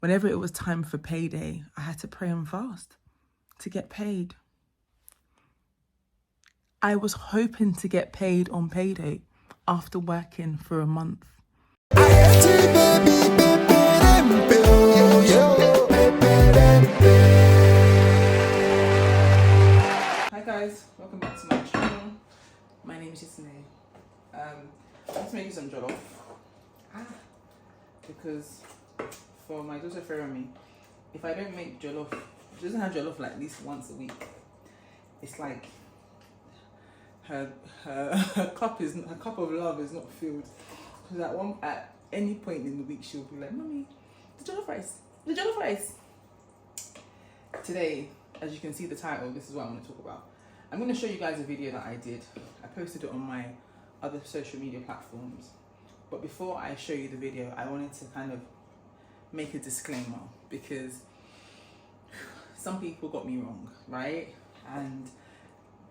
whenever it was time for payday, I had to pray and fast to get paid. I was hoping to get paid on payday after working for a month. Hi guys, welcome back to my channel. My name is Yisne. I'm just making some jollof. Because for my daughter Fermi, if I don't make jollof, she doesn't have jollof like at least once a week. It's like her cup of love is not filled. Because at any point in the week she'll be like, "Mommy, the jollof rice." Today, as you can see the title, this is what I'm going to talk about. I'm going to show you guys a video that I did. I posted it on my other social media platforms. But before I show you the video, I wanted to kind of make a disclaimer because some people got me wrong, right? And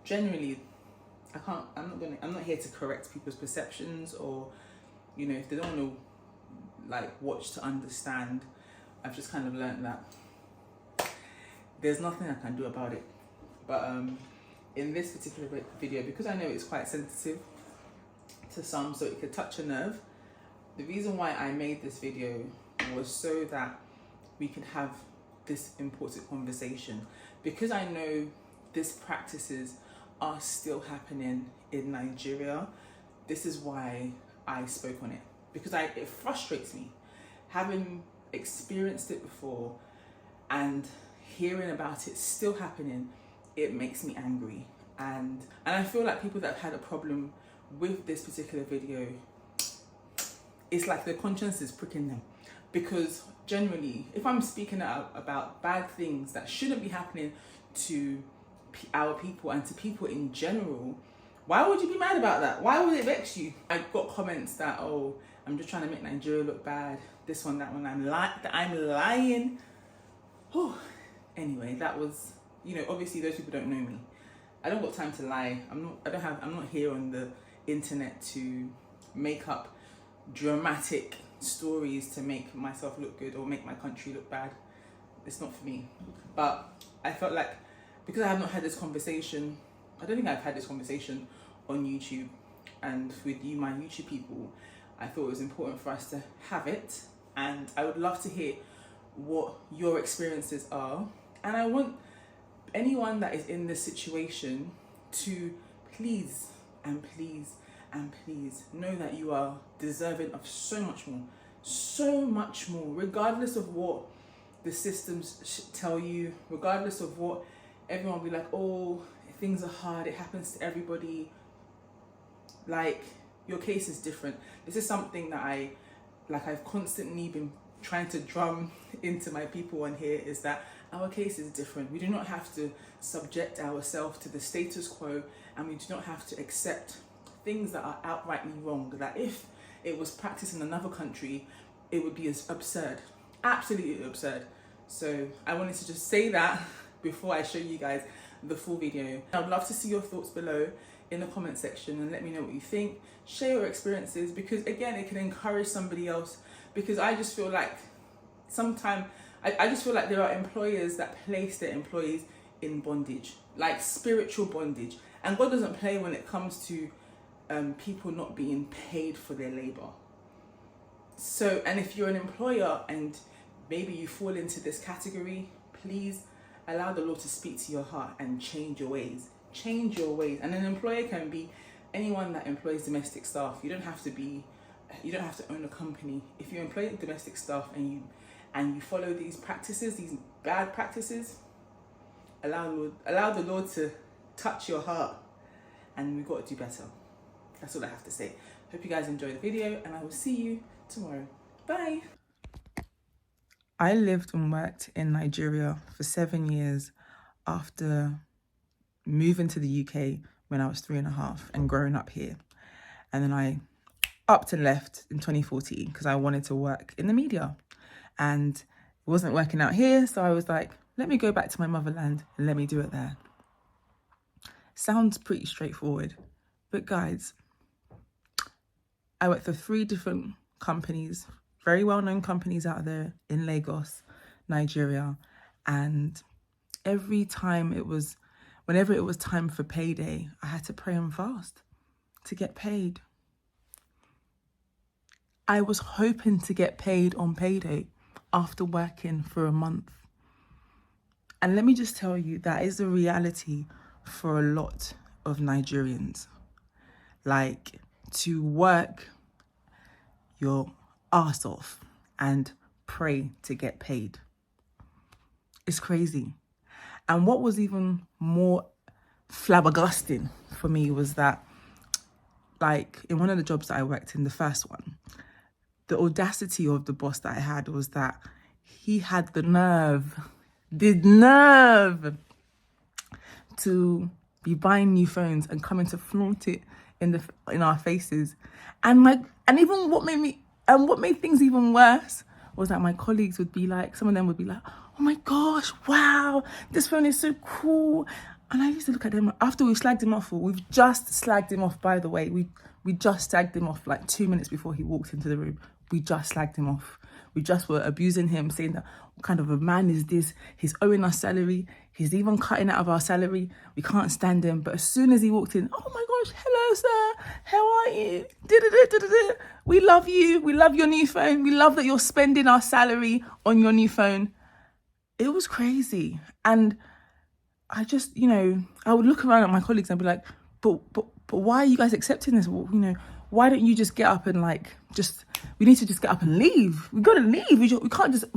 generally, I'm not here to correct people's perceptions, or, you know, if they don't want to like watch to understand. I've just kind of learned that there's nothing I can do about it. But in this particular video, because I know it's quite sensitive to some, so it could touch a nerve, the reason why I made this video was so that we can have this important conversation, because I know these practices are still happening in Nigeria. This is why I spoke on it, because it frustrates me having experienced it before and hearing about it still happening. It makes me angry, and I feel like people that have had a problem with this particular video, it's like their conscience is pricking them, because generally, if I'm speaking out about bad things that shouldn't be happening to our people and to people in general, why would you be mad about that? Why would it vex you? I got comments that, oh, I'm just trying to make Nigeria look bad, this one, that one, I'm lying. Oh, anyway, that was, you know, obviously those people don't know me. I don't got time to lie. I'm not here on the internet to make up dramatic stories to make myself look good or make my country look bad. It's not for me. But I felt like, because I have not had this conversation, I don't think I've had this conversation on YouTube and with you, my YouTube people, I thought it was important for us to have it. And I would love to hear what your experiences are. And I want anyone that is in this situation to please and please and please know that you are deserving of so much more, regardless of what the systems tell you, regardless of what everyone will be like, oh, things are hard, it happens to everybody. Like, your case is different. This is something that I've constantly been trying to drum into my people on here, is that our case is different. We do not have to subject ourselves to the status quo, and we do not have to accept things that are outrightly wrong, that if it was practiced in another country, it would be as absurd, absolutely absurd. So I wanted to just say that before I show you guys the full video. I'd love to see your thoughts below in the comment section and let me know what you think. Share your experiences, because again, it can encourage somebody else. Because I just feel like sometimes, I just feel like there are employers that place their employees in bondage, like spiritual bondage. And God doesn't play when it comes to people not being paid for their labor. So, and if you're an employer and maybe you fall into this category, please allow the Lord to speak to your heart and change your ways. Change your ways. And an employer can be anyone that employs domestic staff. You don't have to own a company. If you employ domestic staff and you follow these practices, these bad practices, allow the Lord to touch your heart, and we've got to do better. That's all I have to say. Hope you guys enjoyed the video, and I will see you tomorrow. Bye. I lived and worked in Nigeria for 7 years after moving to the UK when I was 3.5 and growing up here. And then I upped and left in 2014 because I wanted to work in the media. And it wasn't working out here, so I was like, let me go back to my motherland and let me do it there. Sounds pretty straightforward, but guys, I worked for 3 different companies very well-known companies out there in Lagos, Nigeria. And whenever it was time for payday, I had to pray and fast to get paid. I was hoping to get paid on payday after working for a month. And let me just tell you, that is a reality for a lot of Nigerians. Like, to work your ass off and pray to get paid. It's crazy. And what was even more flabbergasting for me was that, like, in one of the jobs that I worked in, the first one, the audacity of the boss that I had was that he had the nerve to be buying new phones and coming to flaunt it in our faces. And what made things even worse was that my colleagues would be like, some of them would be like, oh my gosh, wow, this phone is so cool. And I used to look at them after we slagged him off. We've just slagged him off, by the way. We just slagged him off like 2 minutes before he walked into the room. We just slagged him off. We just were abusing him, saying that, what kind of a man is this? He's owing us salary. He's even cutting out of our salary. We can't stand him. But as soon as he walked in, oh my gosh, hello, sir. How are you? Da-da-da-da-da-da. We love you. We love your new phone. We love that you're spending our salary on your new phone. It was crazy. And I just, I would look around at my colleagues and be like, but why are you guys accepting this? Why don't you just get up and we need to just get up and leave. We got to leave. We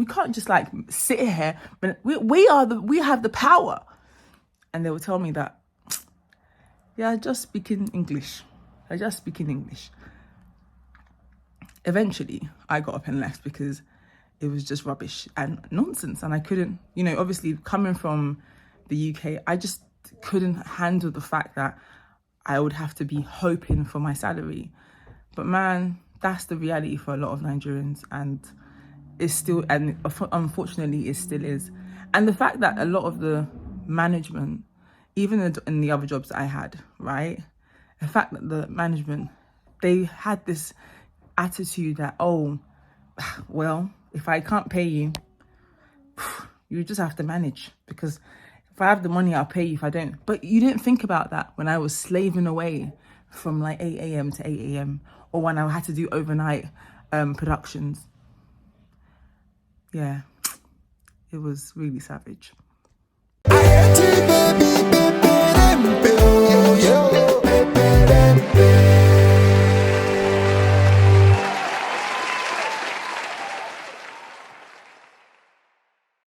can't just like sit here. But we have the power. And they would tell me that, yeah, I just speaking English. Eventually, I got up and left because it was just rubbish and nonsense. And I couldn't, obviously coming from the UK, I just couldn't handle the fact that I would have to be hoping for my salary. But man, that's the reality for a lot of Nigerians, and unfortunately it still is. And the fact that a lot of the management, even in the other jobs that I had, right? The fact that the management, they had this attitude that, oh, well, if I can't pay you, you just have to manage, because if I have the money, I'll pay you if I don't. But you didn't think about that when I was slaving away from like 8 a.m. to 8 a.m. or when I had to do overnight productions. Yeah, it was really savage.